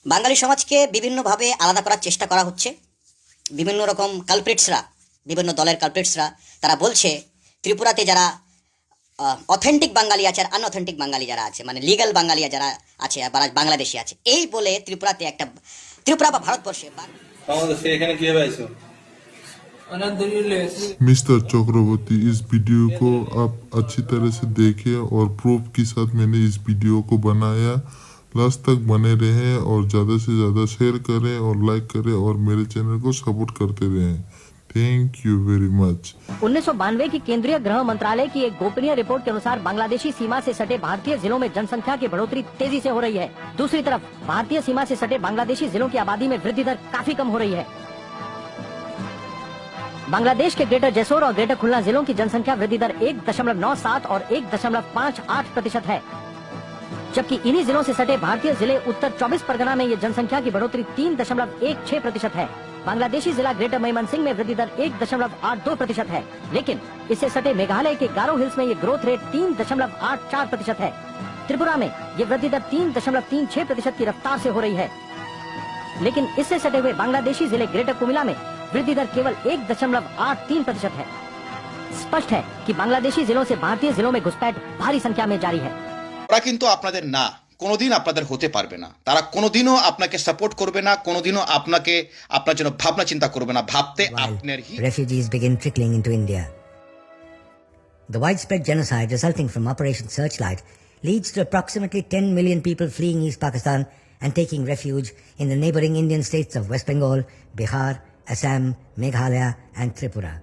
বাঙালি সমাজকে বিভিন্নভাবে আলাদা করার চেষ্টা করা হচ্ছে। বিভিন্ন রকম কালপ্রিটসরা, বিভিন্ন দলের কালপ্রিটসরা তারা বলছে ত্রিপুরাতে যারা অথেন্টিক বাঙালি আছে আর আনঅথেন্টিক বাঙালি যারা আছে, মানে লিগ্যাল বাঙালি যারা আছে আর বাংলাদেশি আছে, এই বলে ত্রিপুরাতে একটা ত্রিপুরা বা ভারতবর্ষে এখানে কিভাবে আইছো? मिस्टर चक्रवर्ती, इस वीडियो को आप अच्छी तरह से देखें और प्रूफ के साथ मैंने इस वीडियो को बनाया। लास्ट तक बने रहें और ज़्यादा से ज़्यादा शेयर करें और लाइक करें और मेरे चैनल को सपोर्ट करते रहें। Thank you very much. 1992 की केंद्रीय गृह मंत्रालय की एक गोपनीय रिपोर्ट के अनुसार बांग्लादेशी सीमा से सटे भारतीय जिलों में जनसंख्या की बढ़ोतरी तेजी से हो रही है। दूसरी तरफ भारतीय सीमा से सटे बांग्लादेशी जिलों की आबादी में वृद्धि दर काफी कम हो रही है। बांग्लादेश के ग्रेटर जैसोर और ग्रेटर खुलना जिलों की जनसंख्या वृद्धि दर 1.97 और 1.58% है, जबकि इन्हीं जिलों से सटे भारतीय जिले उत्तर 24 परगना में ये जनसंख्या की बढ़ोतरी 3.16% है। बांग्लादेशी जिला ग्रेटर मयमनसिंह में वृद्धि दर 1.82% है, लेकिन इससे सटे मेघालय के गारो हिल्स में ये ग्रोथ रेट 3.84% है। त्रिपुरा में ये वृद्धि दर 3.36% की रफ्तार से हो रही है, लेकिन इससे सटे हुए बांग्लादेशी जिले ग्रेटर कुमिला में वृद्धि दर केवल 1.83% है। स्पष्ट है कि बांग्लादेशी जिलों से भारतीय जिलों में घुसपैठ भारी संख्या में जारी है। ওরা কিন্তু আপনাদের না, কোনোদিন আপনাদের হতে পারবে না। তারা কোনোদিনও আপনাকে সাপোর্ট করবে না, কোনোদিনও আপনাকে আপনার জন্য ভাবনা চিন্তা করবে না। ভাবতে আপনার refugees begin trickling into India. The widespread genocide resulting from Operation Searchlight leads to approximately 10 million people fleeing East Pakistan and taking refuge in the neighboring Indian states of West Bengal, Bihar, Assam, Meghalaya and Tripura.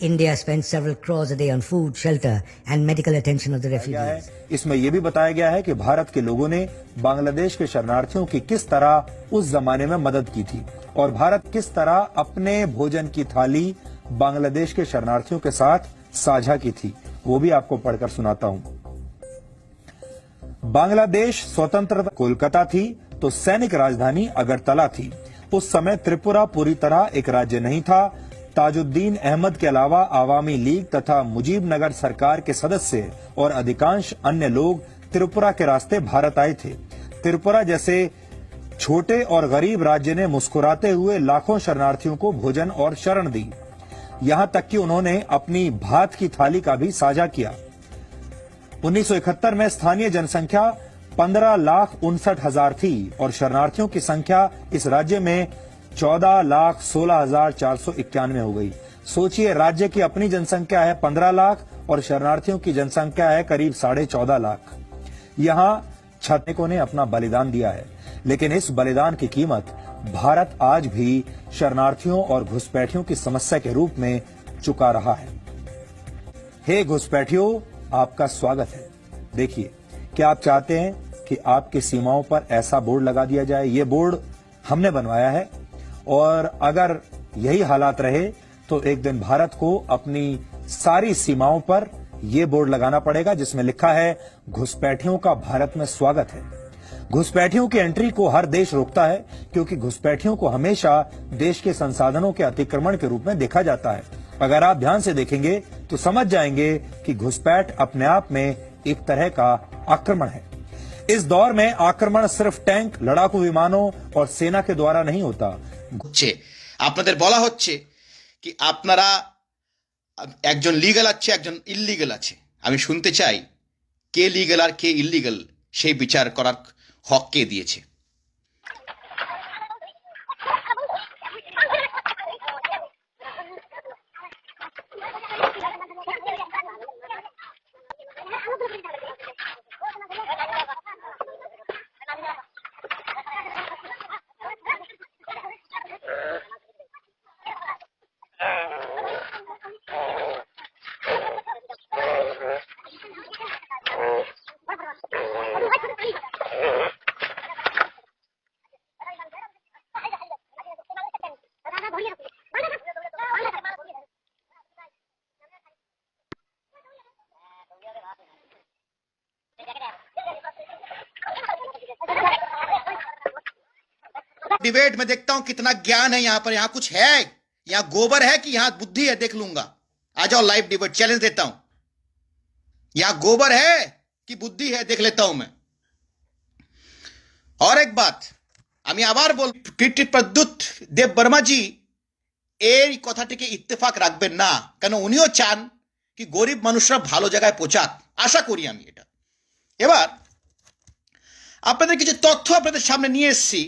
India spends several crores a day on food, shelter and medical attention of the refugees. इसमें यह भी बताया गया है कि भारत के लोगों ने बांग्लादेश के शरणार्थियों की किस तरह उस जमाने में मदद की थी और भारत किस तरह अपने भोजन की थाली बांग्लादेश के शरणार्थियों के साथ साझा की थी, वो भी आपको पढ़कर सुनाता हूं। बांग्लादेश स्वतंत्रता कोलकाता थी तो सैनिक राजधानी अगरतला थी। उस समय त्रिपुरा पूरी तरह एक राज्य नहीं था। ताजुद्दीन अहमद के अलावा आवामी लीग तथा मुजीबनगर सरकार के सदस्य और अधिकांश अन्य लोग त्रिपुरा के रास्ते भारत आए थे। त्रिपुरा जैसे छोटे और गरीब राज्य ने मुस्कुराते हुए लाखों शरणार्थियों को भोजन और शरण दी, यहां तक कि उन्होंने अपनी भात की थाली का भी साझा किया। 1971 में स्थानीय जनसंख्या 15,59,000 थी और शरणार्थियों की संख्या इस राज्य में 14,16,491 हो गई। सोचिए, राज्य की अपनी जनसंख्या है 15 लाख और शरणार्थियों की जनसंख्या है करीब 14.5 लाख। यहाँ छत्तीसों ने अपना बलिदान दिया है, लेकिन इस बलिदान की कीमत भारत आज भी शरणार्थियों और घुसपैठियों की समस्या के रूप में चुका रहा है। हे घुसपैठियों, आपका स्वागत है। देखिए, क्या आप चाहते हैं कि आपकी सीमाओं पर ऐसा बोर्ड लगा दिया जाए? ये बोर्ड हमने बनवाया है और अगर यही हालात रहे तो एक दिन भारत को अपनी सारी सीमाओं पर यह बोर्ड लगाना पड़ेगा जिसमें लिखा है घुसपैठियों का भारत में स्वागत है। घुसपैठियों की एंट्री को हर देश रोकता है क्योंकि घुसपैठियों को हमेशा देश के संसाधनों के अतिक्रमण के रूप में देखा जाता है। अगर आप ध्यान से देखेंगे तो समझ जाएंगे कि घुसपैठ अपने आप में एक तरह का आक्रमण है। इस दौर में आक्रमण सिर्फ टैंक, लड़ाकू विमानों और सेना के द्वारा नहीं होता। হচ্ছে আপনাদের বলা হচ্ছে কি আপনারা একজন লিগ্যাল আছে, একজন ইল্লিগ্যাল আছে। আমি শুনতে চাই কে লিগ্যাল আর কে ইল্লিগ্যাল, সেই বিচার করার হক কে দিয়েছে? डिबेट में देखता हूं कितना ज्ञान है यहाँ पर। यहाँ कुछ है, यहाँ गोबर है कि यहाँ बुद्धि है, देख लूंगा। आ जाओ, लाइव डिबेट चैलेंज देता हूं। यहाँ गोबर है कि बुद्धि है, देख लेता हूं मैं। और एक बात, আমি আবার বল কীর্তি প্রদ্যুৎ দেব বর্মাজি এই কথাটিকে ইত্তেফাক রাখবেন না, কেন উনিও চান কি গরিব মানুষরা ভালো জায়গায় পৌঁছাক, আশা করি আমি এটা। এবার আপনাদের কিছু তথ্য আপনাদের সামনে নিয়ে এসেছি।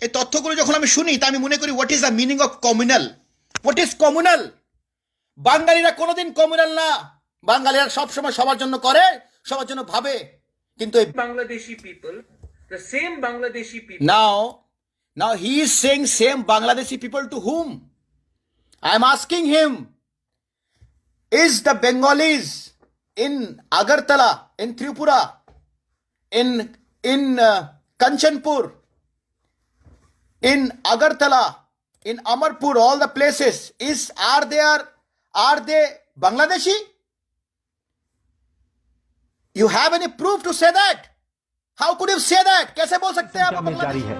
এই তথ্যগুলো যখন আমি শুনি তা আমি মনে করি what is the meaning of communal. What is communal? বাঙালিরা কোনোদিন কমিউনাল না, বাঙালিরা সবসময় সবার জন্য করে, সবার জন্য ভাবে। কিন্তু Bangladeshi people, the same Bangladeshi people. Now he is saying same Bangladeshi people to whom? I am asking him, is the Bengalis in Agartala, in Tripura, in Kanchanpur, in Agartala, in Amarpur, all the places, are they Bangladeshi? You have any proof to say that? How could you say that? कैसे बोल सकते हैं आप में जारी बांग्लादेश? है।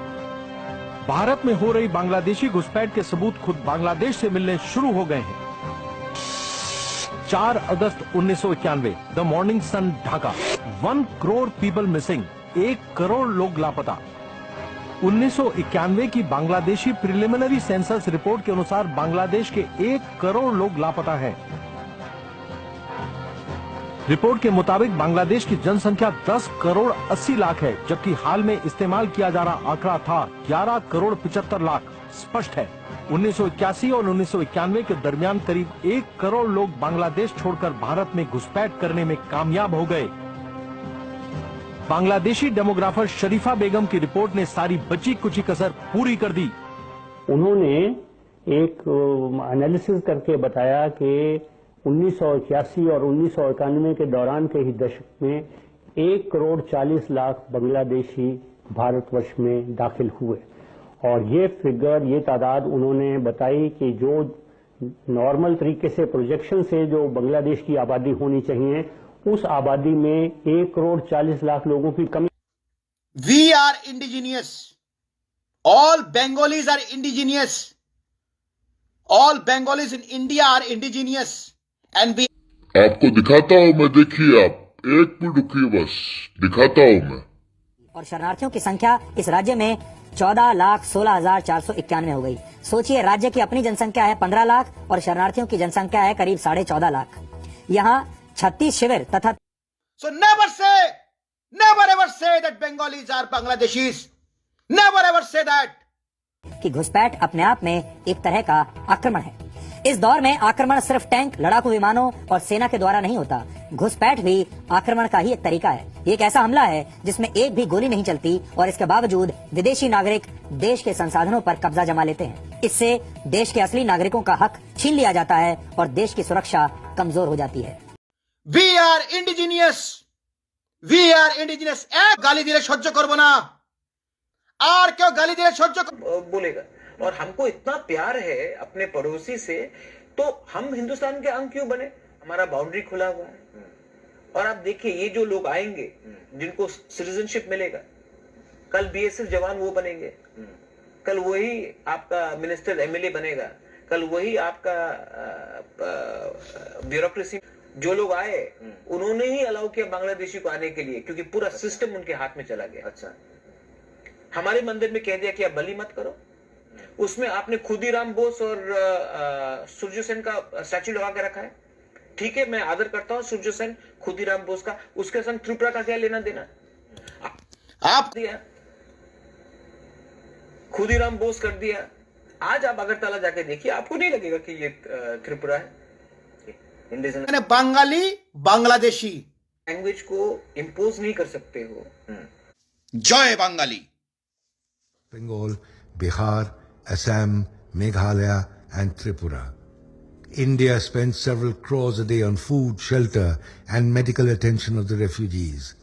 भारत में हो रही बांग्लादेशी घुसपैठ के सबूत खुद बांग्लादेश से मिलने शुरू हो गए हैं। 4 August 1991, the morning sun Dhaka, 1 crore people missing, 1 crore लोग लापता। 1991 की बांग्लादेशी प्रिलिमिनरी सेंसस रिपोर्ट के अनुसार बांग्लादेश के 1 करोड़ लोग लापता हैं। रिपोर्ट के मुताबिक बांग्लादेश की जनसंख्या 10 करोड़ 80 लाख है, जबकि हाल में इस्तेमाल किया जा रहा आंकड़ा था 11 करोड़ 75 लाख। स्पष्ट है 1981 और 1991 के दरमियान करीब 1 करोड़ लोग बांग्लादेश छोड़कर भारत में घुसपैठ करने में कामयाब हो गए। बांग्लादेशी डेमोग्राफर शरीफा बेगम की रिपोर्ट ने सारी बची कुची कसर पूरी कर दी। उन्होंने एक एनालिसिस करके बताया कि 1981 और 1991 के दौरान के ही दशक में 1 करोड़ 40 लाख बांग्लादेशी भारतवर्ष में दाखिल हुए, और ये फिगर, ये तादाद उन्होंने बताई कि जो नॉर्मल तरीके से प्रोजेक्शन से जो बांग्लादेश की आबादी होनी चाहिए, उस आबादी में 1 करोड़ 40 लाख लोगों की कमी। We are indigenous. All Bengalis are indigenous. All Bengalis in India are indigenous. And we आपको दिखाता हूँ मैं, देखिए आप, 1 मिनट रुकिए बस, दिखाता हूँ मैं। और शरणार्थियों की संख्या इस राज्य में 14,16,491 हो गई। सोचिए, राज्य की अपनी जनसंख्या है 15 लाख और शरणार्थियों की जनसंख्या है करीब 14.5 लाख। यहाँ 36 शिविर तथा so never ever say that Bengalis are Bangladeshis. Never ever say that. कि घुसपैठ अपने आप में एक तरह का आक्रमण है। इस दौर में आक्रमण सिर्फ टैंक, लड़ाकू विमानों और सेना के द्वारा नहीं होता, घुसपैठ भी आक्रमण का ही एक तरीका है। ये एक ऐसा हमला है जिसमें एक भी गोली नहीं चलती और इसके बावजूद विदेशी नागरिक देश के संसाधनों पर कब्जा जमा लेते हैं। इससे देश के असली नागरिकों का हक छीन लिया जाता है और देश की सुरक्षा कमजोर हो जाती है। We are indigenous. We are indigenous. गाली दिले सह्य करबो ना, और क्यों गाली दिले सह्य बोलेगा। और हमको इतना प्यार है अपने पड़ोसी से, तो हम हिंदुस्तान के अंग क्यों बने? हमारा बाउंड्री खुला हुआ है। और आप देखिए, ये जो लोग आएंगे जिनको सिटीजनशिप मिलेगा, कल बीएसएफ जवान वो बनेंगे, कल वही आपका मिनिस्टर एमएलए बनेगा, कल वही आपका ब्यूरोक्रेसी। जो लोग आए उन्होंने ही अलाउ किया बांग्लादेशी को आने के लिए, क्योंकि पूरा सिस्टम उनके हाथ में चला गया। अच्छा, हमारे मंदिर में कह दिया कि आप बलि मत करो, उसमें आपने खुदीराम बोस और सूर्य सेन का स्टैचू लगा के रखा है। ठीक है, मैं आदर करता हूं सूर्य सेन, खुदीराम बोस का, उसके संग त्रिपुरा का क्या लेना देना? आप दिया, खुदीराम बोस कर दिया। आज आप अगरतला जाके देखिए, आपको नहीं लगेगा कि ये त्रिपुरा है। बंगाली बांग्लादेशी लैंग्वेज को इंपोज नहीं कर सकते हो। जय Bengali. Bengal, Bihar, Assam, Meghalaya and Tripura. India spends several crores a day on food, shelter and medical attention of the refugees.